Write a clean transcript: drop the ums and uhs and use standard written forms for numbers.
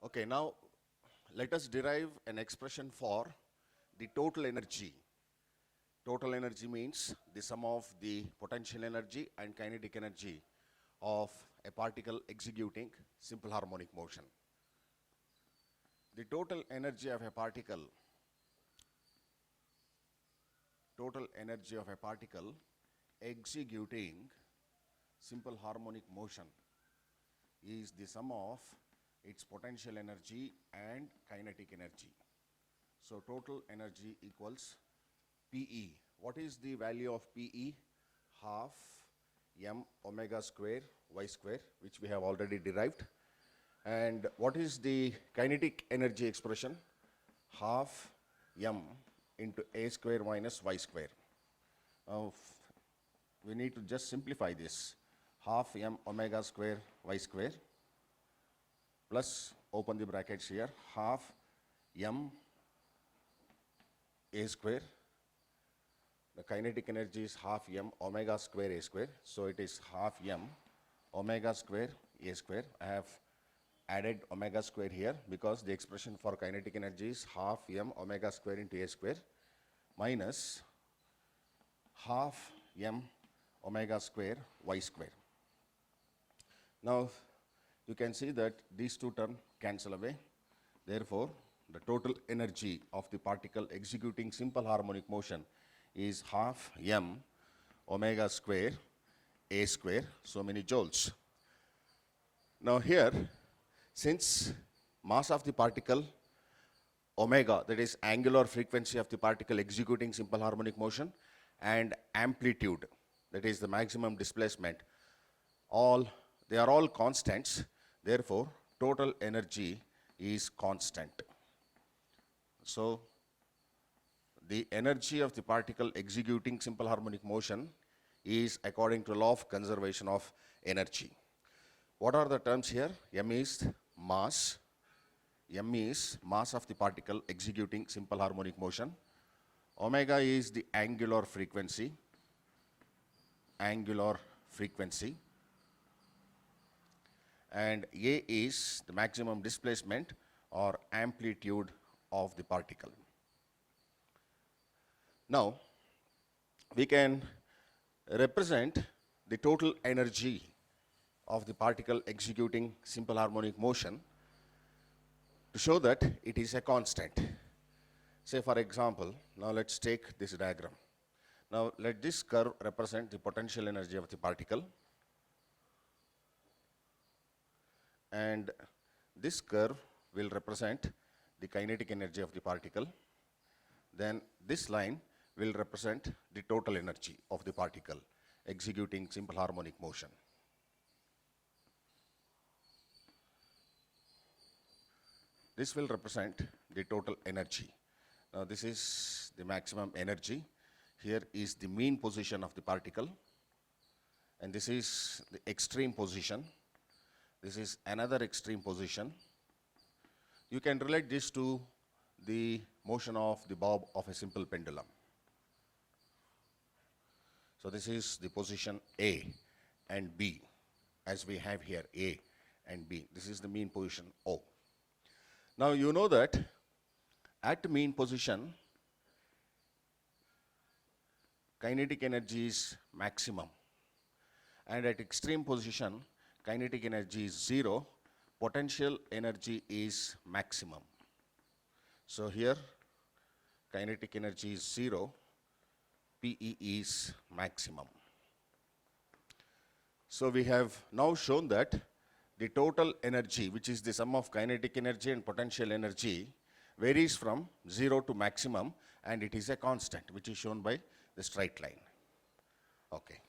Okay, now let us derive an expression for the total energy. Total energy means the sum of the potential energy and kinetic energy of a particle executing simple harmonic motion. The total energy of a particle executing simple harmonic motion is the sum of its potential energy and kinetic energy. So total energy equals PE. What is the value of PE? Half m omega square y square, which we have already derived. And what is the kinetic energy expression? Half m into a square minus y square. Now we need to just simplify this. Half m omega square y square plus, open the brackets here, half m a square. The kinetic energy is half m omega square a square. So it is half m omega square a square. I have added omega square here because the expression for kinetic energy is half m omega square into a square minus half m omega square y square. Now you can see that these two terms cancel away. Therefore, the total energy of the particle executing simple harmonic motion is half m omega square a square, so many joules. Now here, since mass of the particle omega, that is angular frequency of the particle executing simple harmonic motion, and amplitude, that is the maximum displacement, they are all constants. Therefore, total energy is constant. So the energy of the particle executing simple harmonic motion is according to law of conservation of energy. What are the terms here? M is mass. M is mass of the particle executing simple harmonic motion. Omega is the angular frequency. And A is the maximum displacement or amplitude of the particle. Now, we can represent the total energy of the particle executing simple harmonic motion to show that it is a constant. Say for example, now let's take this diagram. Now let this curve represent the potential energy of the particle, and this curve will represent the kinetic energy of the particle. Then this line will represent the total energy of the particle executing simple harmonic motion. This will represent the total energy. Now this is the maximum energy. Here is the mean position of the particle, and this is the extreme position. This is another extreme position. You can relate this to the motion of the bob of a simple pendulum. So this is the position A and B, as we have here A and B. This is the mean position O. Now you know that at mean position, kinetic energy is maximum, and at extreme position, kinetic energy is 0, potential energy is maximum. So here, kinetic energy is 0, PE is maximum. So we have now shown that the total energy, which is the sum of kinetic energy and potential energy, varies from 0 to maximum, and it is a constant, which is shown by the straight line. Okay.